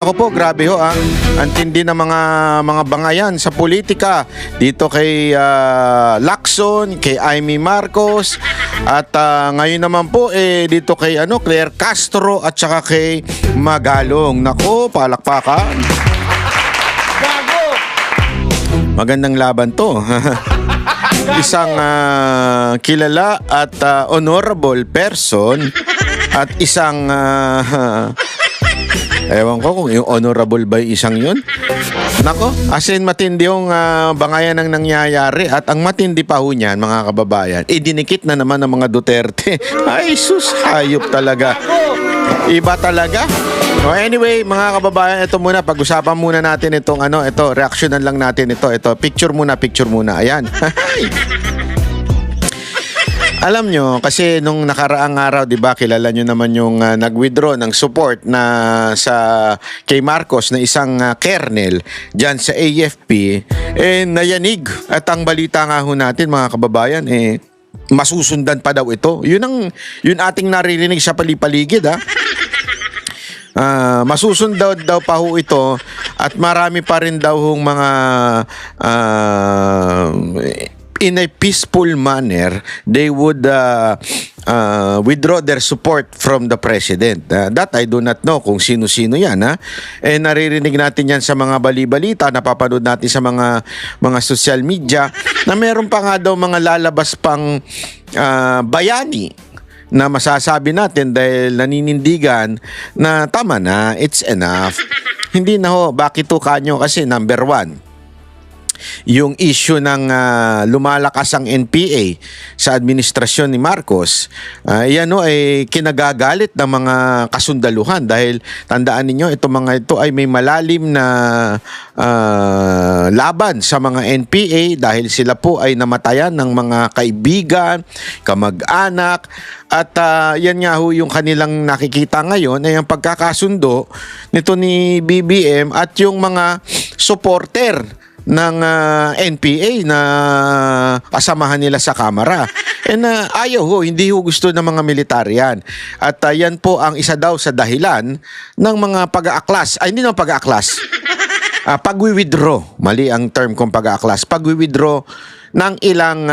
Ako po, grabe ho, ang tindi ng mga bangayan sa politika. Dito kay Lacson, kay Amy Marcos, at ngayon naman po dito kay Claire Castro at saka kay Magalong. Nako, palakpakan. Gago! Magandang laban to. Isang kilala at honorable person at isang ewan ko kung yung honorable ba yung isang yun. Nako, as in matindi yung bangayan ang nangyayari. At ang matindi pa ho niyan, mga kababayan, dinikit na naman ng mga Duterte. Ay sus, hayop talaga. Iba talaga. So anyway, mga kababayan, ito muna, pag-usapan muna natin itong ito, reaksyonan lang natin ito. Picture muna. Ayan. Alam nyo, kasi nung nakaraang araw, di ba, kilala nyo naman yung nag-withdraw ng support na kay Marcos na isang kernel dyan sa AFP, nayanig. At ang balita nga ho natin, mga kababayan, masusundan pa daw ito. Yun ating naririnig sa palipaligid, ha? Masusundan daw pa ho ito at marami pa rin daw hong mga in a peaceful manner, they would withdraw their support from the president. That I do not know kung sino-sino yan. Naririnig natin yan sa mga bali-balita, napapanood natin sa mga social media, na meron pa nga daw mga lalabas pang bayani na masasabi natin dahil naninindigan na tama na, it's enough. Hindi na ho, bakit to kanyo? Kasi number one, yung issue ng lumalakas ang NPA sa administrasyon ni Marcos, yan ay kinagagalit ng mga kasundaluhan dahil tandaan ninyo, mga ito ay may malalim na laban sa mga NPA dahil sila po ay namatayan ng mga kaibigan, kamag-anak, at yan nga ho yung kanilang nakikita ngayon ay ang pagkakasundo nito ni BBM at yung mga supporter ng NPA na kasamahan nila sa Kamara. Ayaw ho, hindi ho gusto ng mga militaryan. At yan po ang isa daw sa dahilan ng mga pag-aaklas. Ay, hindi naman pag-aaklas. Pag-withdraw. Mali ang term kong pag-aaklas. Pag-withdraw ng ilang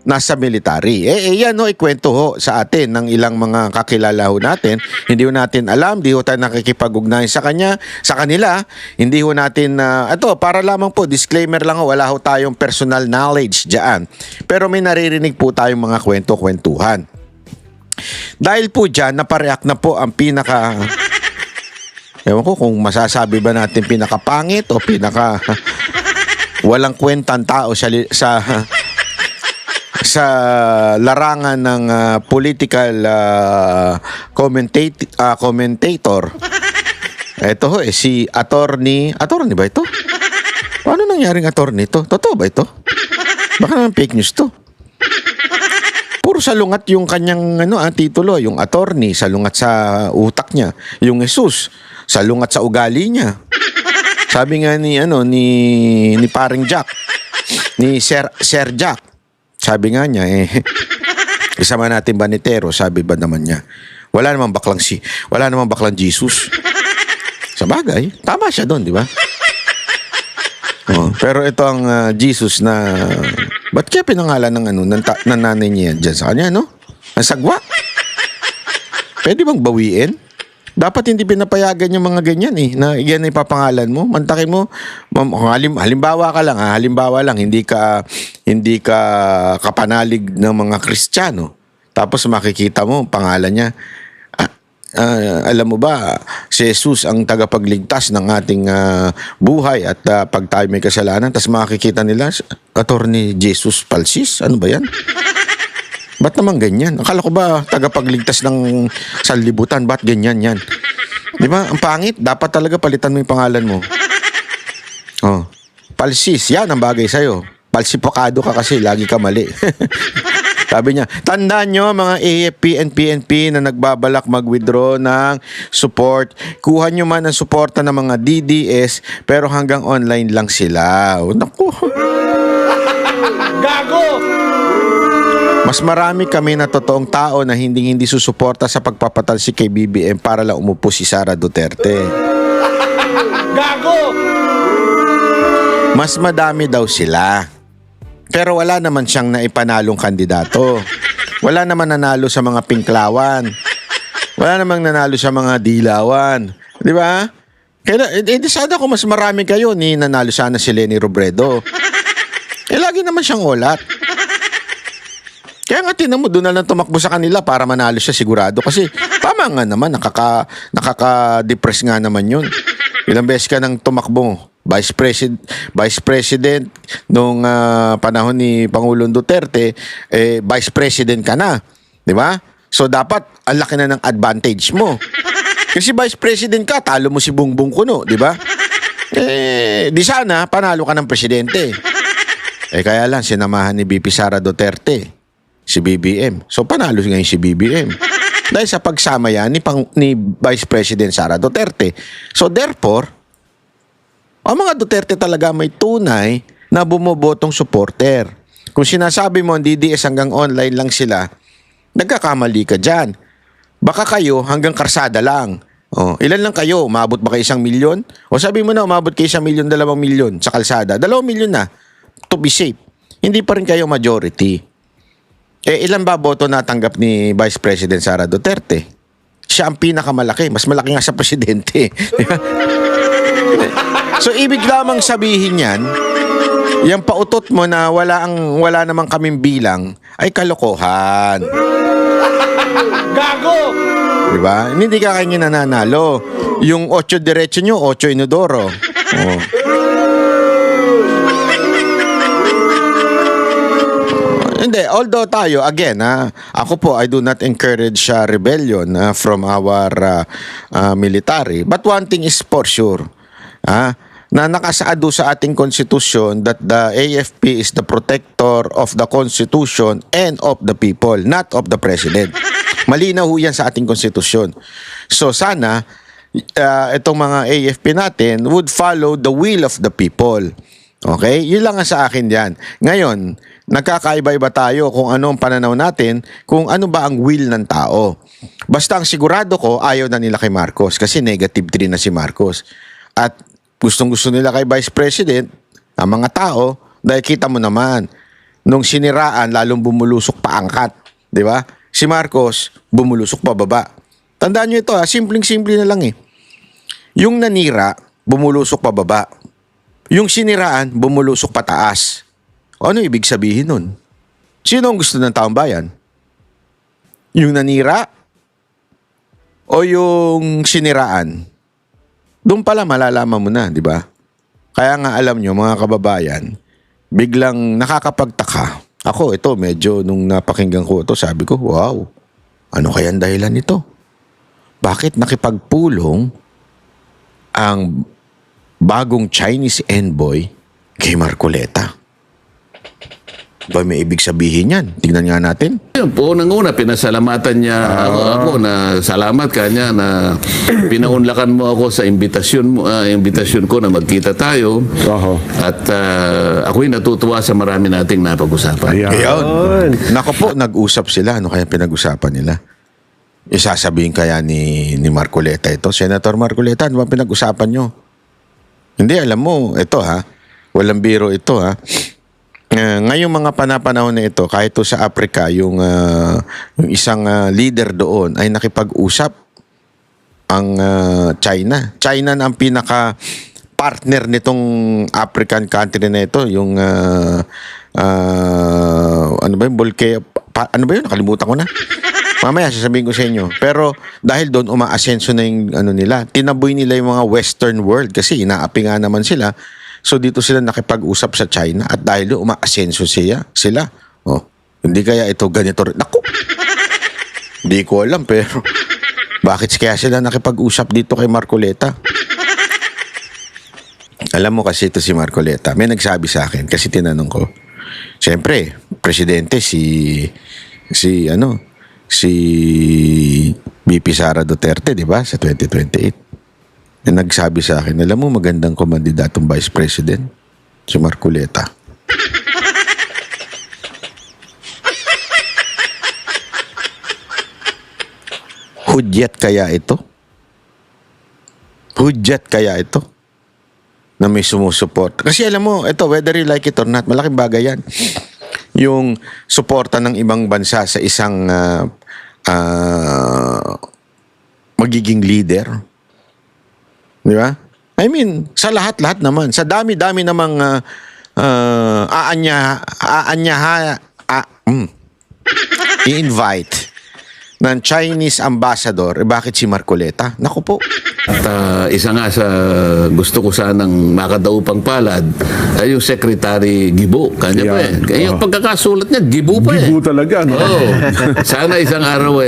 nasa military. Yan ho, ikwento ho sa atin ng ilang mga kakilala ho natin. Hindi ho natin alam, hindi ho tayo nakikipag-ugnayan sa kanila. Hindi ho natin, ito, para lamang po, disclaimer lang ho, wala ho tayong personal knowledge dyan. Pero may naririnig po tayong mga kwento-kwentuhan. Dahil po dyan, napareact na po ang ewan ko kung masasabi ba natin pinakapangit o walang kwentang tao sa larangan ng political commentator. Ito ho si attorney ba ito? Paano nangyaring attorney ito? Totoo ba ito? Baka naman fake news to. Puro salungat yung kanyang titulo, yung attorney, salungat sa utak niya, yung Jesus, salungat sa ugali niya. Sabi nga ni paring Jack, ni Sir Jack. Sabi nga niya, isama natin banitero, sabi ba naman niya. Wala namang baklang Jesus. Sa bagay, tama siya doon, di ba? Pero ito ang Jesus na, ba't kaya pinangalan ng nanay niya dyan sa kanya, no? Ang sagwa. Pwede bang bawiin? Dapat hindi pinapayagan yung mga ganyan na yan ay papangalan mo. Mantakin mo, halimbawa lang, hindi ka kapanalig ng mga Kristiyano. Tapos makikita mo, pangalan niya, alam mo ba, si Jesus ang tagapagligtas ng ating buhay at pag tayo may kasalanan, tapos makikita nila, Attorney Jesus Palsis, ano ba yan? Ba't naman ganyan? Akala ko ba tagapagligtas ng sanlibutan? Ba't ganyan yan? Di ba? Ang pangit. Dapat talaga palitan mo yung pangalan mo. Palsis. Yan ang bagay sa'yo. Palsipakado ka kasi. Lagi ka mali. Sabi niya, tandaan nyo mga AFP and PNP na nagbabalak mag-withdraw ng support. Kuha nyo man ang suporta ng mga DDS pero hanggang online lang sila. Naku. Gago! Mas marami kami na totoong tao na hindi susuporta sa pagpapatalsik kay BBM para lang umupo si Sara Duterte. Gago! Mas madami daw sila. Pero wala naman siyang naipanalong kandidato. Wala naman nanalo sa mga pinklawan. Wala namang nanalo sa mga dilawan. Di ba? Kaya, sana kung mas marami kayo, ni nanalo sana si Leni Robredo. Lagi naman siyang ulat. Kaya nga tinan mo, doon na lang tumakbo sa kanila para manalo siya sigurado. Kasi tama nga naman, nakaka-depress nga naman yun. Ilang beses ka nang tumakbo, Vice President nung panahon ni Pangulong Duterte, Vice President ka na. Di ba? So dapat, ang laki na ng advantage mo. Kasi Vice President ka, talo mo si Bongbong Kuno, di ba? Di sana, panalo ka ng presidente. Kaya lang, sinamahan ni BP Sara Duterte, si BBM. So panalo ngayon si BBM. Dahil sa pagsama yan ni Vice President Sara Duterte. So therefore, ang mga Duterte talaga may tunay na bumobotong supporter. Kung sinasabi mo ang DDS hanggang online lang sila, nagkakamali ka dyan. Baka kayo hanggang karsada lang. Ilan lang kayo? Umabot ba kayo 1 milyon? O sabi mo na umabot kayo 1 milyon, 2 milyon sa kalsada. 2 milyon na. To be safe. Hindi pa rin kayo majority. Ilan ba boto natanggap ni Vice President Sara Duterte? Siya ang pinakamalaki. Mas malaki nga sa presidente. So, ibig lamang sabihin yan, yung pautot mo na wala namang kaming bilang, ay kalokohan. Gago! Diba? Hindi ka kayo nananalo. Yung 8 diretso nyo, 8 inodoro. Hindi, although tayo, again, ako po, I do not encourage rebellion from our military. But one thing is for sure, na nakasaado sa ating konstitusyon that the AFP is the protector of the constitution and of the people, not of the president. Malinaw ho yan sa ating konstitusyon. So sana, itong mga AFP natin would follow the will of the people. Okay? Yun lang ang sa akin yan. Ngayon, nagkakaiba-iba tayo kung ano ang pananaw natin, kung ano ba ang will ng tao. Basta ang sigurado ko, ayaw na nila kay Marcos kasi negative 3 na si Marcos. At gustong-gusto nila kay Vice President, ang mga tao, dahil kita mo naman, nung siniraan, lalong bumulusok pa angkat. Di ba? Si Marcos, bumulusok pa baba. Tandaan nyo ito, simpleng-simple na lang eh. Yung nanira, bumulusok pa baba. Yung siniraan, bumulusok pa taas. Ano ibig sabihin nun? Sino ang gusto ng taong bayan? Yung nanira o yung siniraan? Doon pala malalaman mo na, di ba? Kaya nga alam nyo, mga kababayan, biglang nakakapagtaka. Ako, ito, medyo nung napakinggan ko ito, sabi ko, wow, ano kaya ang dahilan nito? Bakit nakipagpulong ang bagong Chinese envoy kay Marcoleta? Ba may ibig sabihin yan? Tingnan nga natin. Yun po, unang-una, pinasalamatan niya ako na salamat kanya na pinaunlakan mo ako sa imbitasyon ko na magkita tayo. At ako'y natutuwa sa marami nating napag-usapan. Ayun. Nako po, nag-usap sila. Ano kaya pinag-usapan nila? Isasabihin kaya ni Marcoleta ito? Senator Marcoleta, ano ba pinag-usapan nyo? Hindi, alam mo, ito walang biro ito ngayong mga panapanahon na ito, kahit sa Africa, yung isang leader doon ay nakipag-usap ang China. China na ang pinaka-partner nitong African country na ito, yung ano ba yung ano ba yun? Nakalimutan ko na. Mamaya sasabihin ko sa inyo. Pero dahil doon umaasenso na yung nila, tinaboy nila yung mga western world kasi inaapi nga naman sila. So dito sila nakipag-usap sa China at dahil doon umaasenso sila. Hindi kaya ito ganito rin. Naku! Hindi ko alam pero bakit kaya sila nakipag-usap dito kay Marcoleta? Alam mo kasi ito si Marcoleta. May nagsabi sa akin kasi tinanong ko. Siyempre, presidente si BP Sara Duterte, di ba? Sa 2028. Nagsabi sa akin, alam mo magandang kumandidatong Vice President, si Marcoleta. Hudyat kaya ito? Hudyat kaya ito? Na may sumusuport. Kasi alam mo, ito, whether you like it or not, malaking bagay yan. Yung suporta ng ibang bansa sa isang magiging leader. Di ba? I mean, sa lahat-lahat naman. Sa dami-dami namang i-invite ng Chinese ambassador, bakit si Marcoleta? Naku po. At isa nga sa gusto ko sanang makadaupang palad ay yung Secretary Gibo. Kanya pa eh. Kaya yung pagkakasulat niya, Gibo pa eh. Gibo talaga, no? Oo. Sana isang araw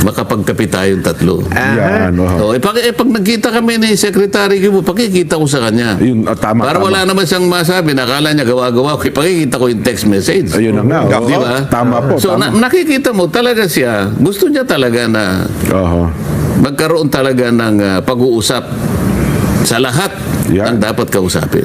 makapagkapi tayong tatlo. Yan, Pag nagkita kami ni Secretary Gibo, pakikita ko sa kanya. Yun, tama, Para wala naman siyang masabi, nakala niya gawa-gawa ko, pakikita ko yung text message. Ayun na nga. Di ba? Tama po. So, nakikita mo talaga siya, gusto niya talaga na magkaroon talaga ng pag-uusap sa lahat ang dapat kausapin.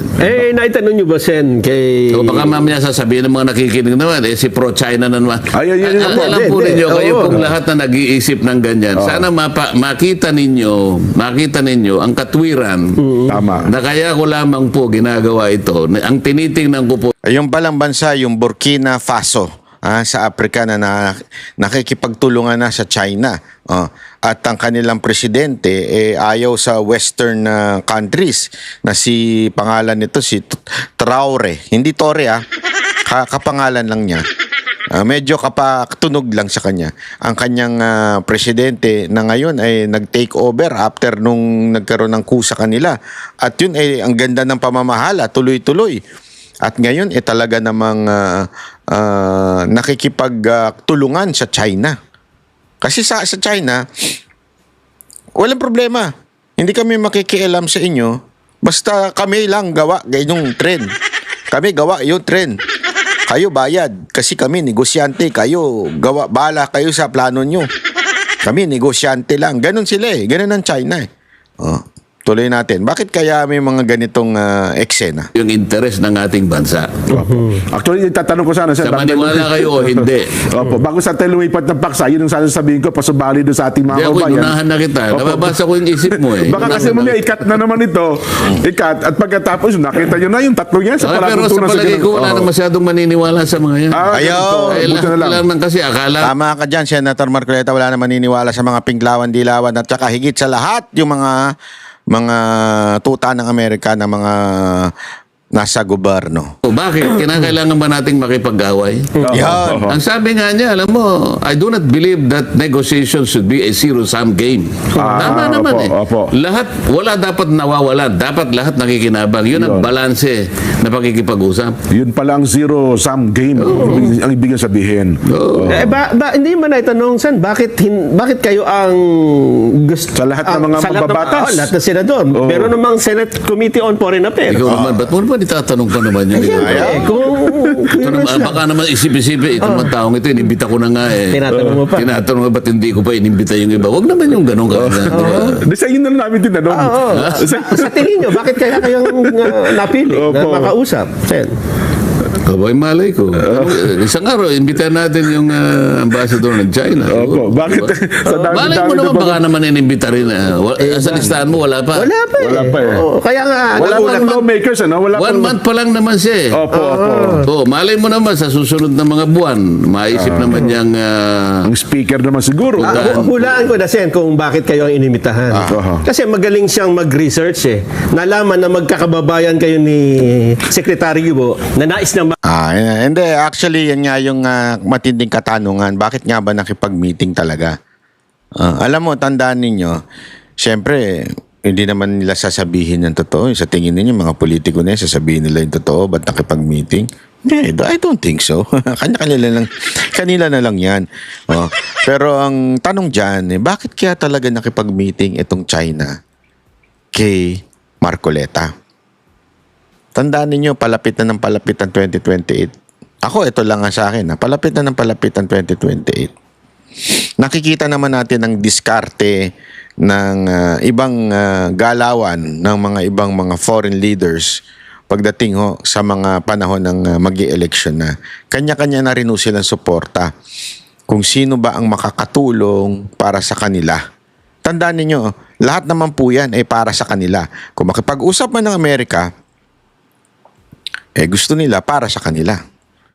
Naitanong nyo ba, Sen, kay... So baka mamaya sasabihin ng mga nakikinig naman, si pro-China na naman. Ayun po. Alam po ninyo, kayo pong lahat na nag-iisip ng ganyan. Sana makita ninyo ang katwiran Tama. na kaya ko lamang po ginagawa ito. Ang tinitingnan ko po, Yung palang bansa, yung Burkina Faso, sa Africa na nakikipagtulungan na sa China. At ang kanilang presidente ayaw sa western countries na pangalan nito si Traore. Hindi Tore kapangalan lang niya. Medyo tunog lang sa kanya. Ang kanyang presidente na ngayon ay nag-take over after nung nagkaroon ng coup sa kanila. At yun ay ang ganda ng pamamahala, tuloy-tuloy. At ngayon talaga namang nakikipagtulungan sa China. Kasi sa China, walang problema. Hindi kami makikialam sa inyo. Basta kami lang gawa yung tren. Kami gawa yung tren. Kayo bayad. Kasi kami negosyante. Kayo gawa, bahala kayo sa plano nyo. Kami negosyante lang. Ganon sila Ganon ang China Tuloy natin. Bakit kaya may mga ganitong eksena? yung interest ng ating bansa. Actually, tatanong ko sana. Sa maniwala kayo o hindi. Opo, bago sa tayo lumipat ng paksa, yun ang sana sabihin ko, pasubali doon sa ating mga Hindi ako, kabayan. inunahan na kita. Nababasa ko yung isip mo Baka kasi muli, ikat na naman ito. Ikat. At pagkatapos, nakita nyo na yung tatlo yan sa pero sa palagay ko, wala na masyadong maniniwala sa mga yan. Ayaw. Buti na lang. Kasi akala. Tama ka dyan, Senator Marcoleta. Wala na maniniwala sa mga pinglawan-dilawan at saka higit sa lahat yung mga tuta ng Amerika na mga nasa gobyerno. Bakit? Kinakailangan ba nating makipag-away? Yan. Ang sabi nga niya, alam mo, I do not believe that negotiations should be a zero-sum game. Tama naman opo. Lahat, wala dapat nawawalan. Dapat lahat nakikinabang. Yun ang balanse na pakikipag-usap. Yun pala ang zero-sum game. Ang ibig sabihin. Hindi man naitanong, Sen, bakit kayo ang gusto... Sa lahat ng mga magbabatas. Lahat ng senador. Pero namang Senate Committee on Foreign Affairs. Ikaw naman, ba't mo naman itatanong ka naman yun? Ito naman, baka naman isip-isip, ito naman taong ito, inimbita ko na nga Tinatanong mo pa. Tinatanong mo, ba't hindi ko pa inimbita yung iba? Huwag naman yung ganun ka. Di sa inyo na namin tinanong. Sa tingin nyo, bakit kaya kayong napili na makausap, Sen? Abay, malay ko. Isang araw, imbitahan natin yung ambassador ng China. Opo. Bakit? Sa dami-dami Malay mo naman, na baka naman inimbita rin. Sa listahan mo, wala pa. Wala pa Wala pa Kaya nga, Wala pang lawmakers, Wala One month pa lang naman siya. Opo. Malay mo naman, sa susunod na mga buwan, maisip naman niyang... Ang speaker naman siguro. hulaan ko na, Sen, kung bakit kayo ang inimitahan. Kasi magaling siyang mag-research Nalaman na magkakababayan kayo ni Secretary Yubo na nais na Hindi. Actually, yan nga yung matinding katanungan. Bakit nga ba nakipag-meeting talaga? Alam mo, tandaan ninyo, syempre, hindi naman nila sasabihin ng totoo. Sa tingin ninyo, mga politiko na sasabihin nila yung totoo. Ba't nakipag-meeting? Hindi, I don't think so. Kanila na lang yan. Pero ang tanong dyan, bakit kaya talaga nakipag-meeting itong China kay Marcoleta? Tandaan ninyo, palapit na ng palapit ang 2028. Ako, ito lang ang sa akin. Palapit na ng palapit ang 2028. Nakikita naman natin ang diskarte ng ibang galawan ng mga ibang mga foreign leaders pagdating sa mga panahon ng mag-i-election na. Kanya-kanya na rin silang suporta. kung sino ba ang makakatulong para sa kanila. Tandaan ninyo, lahat naman po yan ay para sa kanila. Kung makipag-usap man ng Amerika, gusto nila para sa kanila.